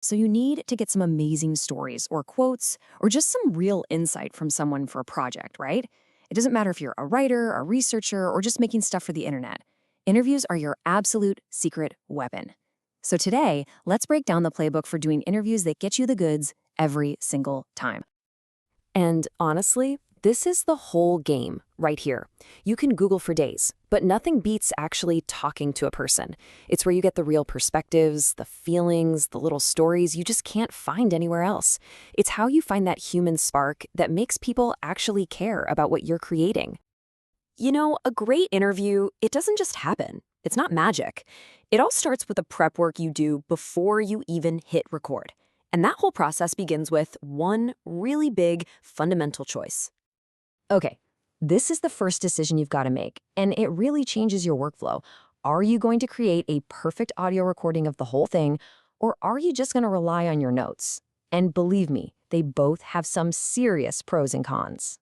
So you need to get some amazing stories or quotes or just some real insight from someone for a project, right? It doesn't matter if you're a writer, a researcher, or just making stuff for the internet. Interviews are your absolute secret weapon. So today, let's break down the playbook for doing interviews that get you the goods every single time. And honestly, this is the whole game right here. You can Google for days, but nothing beats actually talking to a person. It's where you get the real perspectives, the feelings, the little stories you just can't find anywhere else. It's how you find that human spark that makes people actually care about what you're creating. You know, a great interview, it doesn't just happen. It's not magic. It all starts with the prep work you do before you even hit record. And that whole process begins with one really big, fundamental choice. Okay, this is the first decision you've got to make, and it really changes your workflow. Are you going to create a perfect audio recording of the whole thing, or are you just going to rely on your notes? And believe me, they both have some serious pros and cons.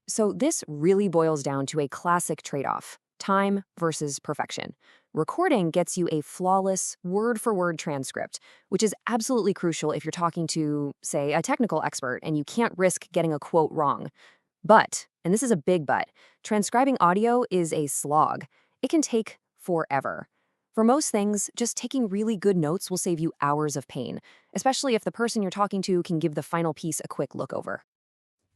So this really boils down to a classic trade-off: time versus perfection. Recording gets you a flawless, word-for-word transcript, which is absolutely crucial if you're talking to, say, a technical expert and you can't risk getting a quote wrong. But, and this is a big but, transcribing audio is a slog. It can take forever. For most things, just taking really good notes will save you hours of pain, especially if the person you're talking to can give the final piece a quick look over.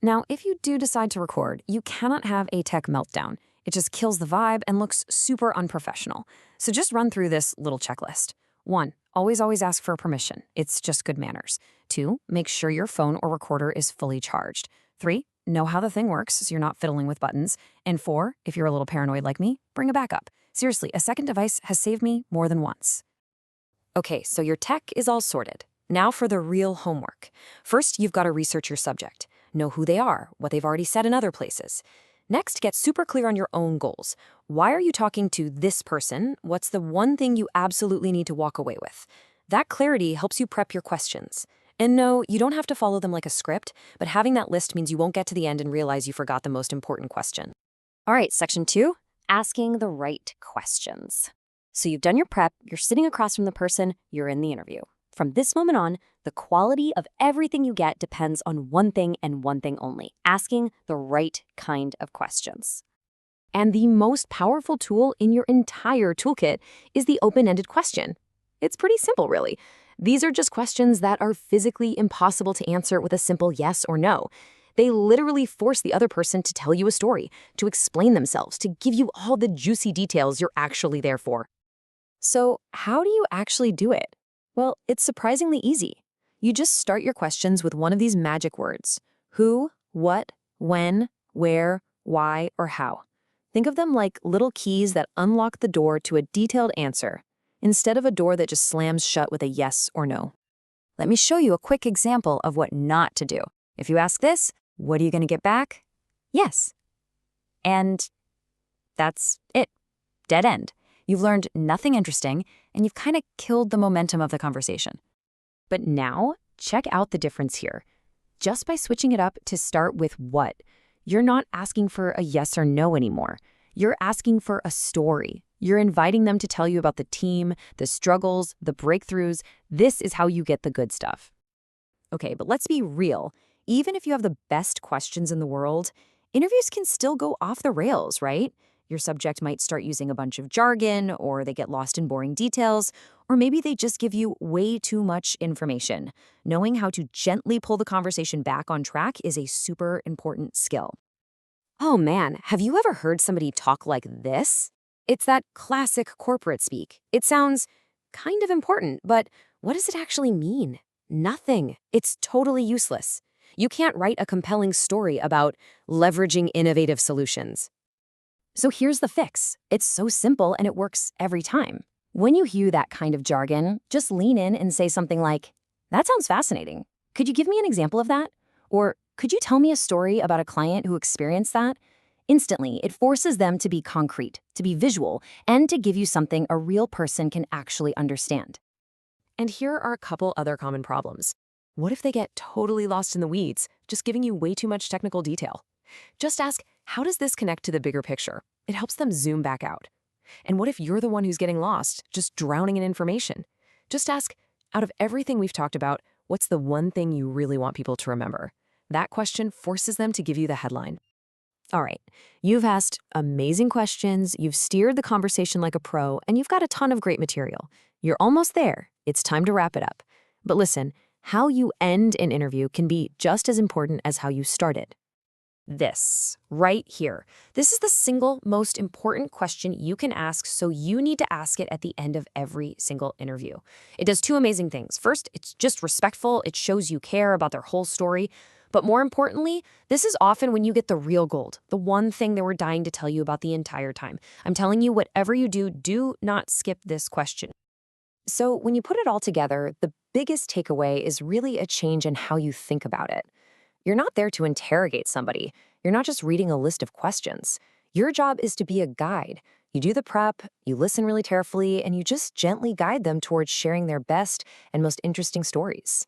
Now, if you do decide to record, you cannot have a tech meltdown. It just kills the vibe and looks super unprofessional. So just run through this little checklist. 1. Always ask for permission. It's just good manners. 2. Make sure your phone or recorder is fully charged. 3. Know how the thing works so you're not fiddling with buttons. And 4, if you're a little paranoid like me, bring a backup. Seriously, a second device has saved me more than once. Okay, so your tech is all sorted. Now for the real homework. First, you've got to research your subject. Know who they are, what they've already said in other places. Next, get super clear on your own goals. Why are you talking to this person? What's the one thing you absolutely need to walk away with? That clarity helps you prep your questions. And no, you don't have to follow them like a script, but having that list means you won't get to the end and realize you forgot the most important question. All right, section 2, asking the right questions. So you've done your prep, you're sitting across from the person, you're in the interview. From this moment on, the quality of everything you get depends on one thing and one thing only: asking the right kind of questions. And the most powerful tool in your entire toolkit is the open-ended question. It's pretty simple, really. These are just questions that are physically impossible to answer with a simple yes or no. They literally force the other person to tell you a story, to explain themselves, to give you all the juicy details you're actually there for. So how do you actually do it? Well, it's surprisingly easy. You just start your questions with one of these magic words: who, what, when, where, why, or how. Think of them like little keys that unlock the door to a detailed answer, instead of a door that just slams shut with a yes or no. Let me show you a quick example of what not to do. If you ask this, what are you going to get back? Yes. And that's it. Dead end. You've learned nothing interesting, and you've kind of killed the momentum of the conversation. But now, check out the difference here. Just by switching it up to start with what, you're not asking for a yes or no anymore. You're asking for a story. You're inviting them to tell you about the team, the struggles, the breakthroughs. This is how you get the good stuff. Okay, but let's be real. Even if you have the best questions in the world, interviews can still go off the rails, right? Your subject might start using a bunch of jargon, or they get lost in boring details, or maybe they just give you way too much information. Knowing how to gently pull the conversation back on track is a super important skill. Oh man, have you ever heard somebody talk like this? It's that classic corporate speak. It sounds kind of important, but what does it actually mean? Nothing. It's totally useless. You can't write a compelling story about leveraging innovative solutions. So here's the fix. It's so simple and it works every time. When you hear that kind of jargon, just lean in and say something like, "That sounds fascinating. Could you give me an example of that?" Or, "Could you tell me a story about a client who experienced that?" Instantly, it forces them to be concrete, to be visual, and to give you something a real person can actually understand. And here are a couple other common problems. What if they get totally lost in the weeds, just giving you way too much technical detail? Just ask, how does this connect to the bigger picture? It helps them zoom back out. And what if you're the one who's getting lost, just drowning in information? Just ask, Out of everything we've talked about, what's the one thing you really want people to remember? That question forces them to give you the headline. All right, you've asked amazing questions, you've steered the conversation like a pro, and you've got a ton of great material. You're almost there. It's time to wrap it up. But listen, how you end an interview can be just as important as how you started. This, right here. This is the single most important question you can ask, so you need to ask it at the end of every single interview. It does two amazing things. First, it's just respectful. It shows you care about their whole story. But more importantly, this is often when you get the real gold, the one thing they were dying to tell you about the entire time. I'm telling you, whatever you do, do not skip this question. So when you put it all together, the biggest takeaway is really a change in how you think about it. You're not there to interrogate somebody. You're not just reading a list of questions. Your job is to be a guide. You do the prep, you listen really carefully, and you just gently guide them towards sharing their best and most interesting stories.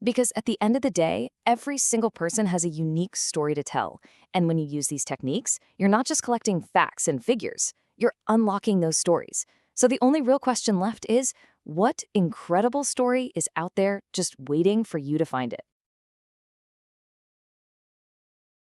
Because at the end of the day, every single person has a unique story to tell. And when you use these techniques, you're not just collecting facts and figures, you're unlocking those stories. So the only real question left is, what incredible story is out there just waiting for you to find it?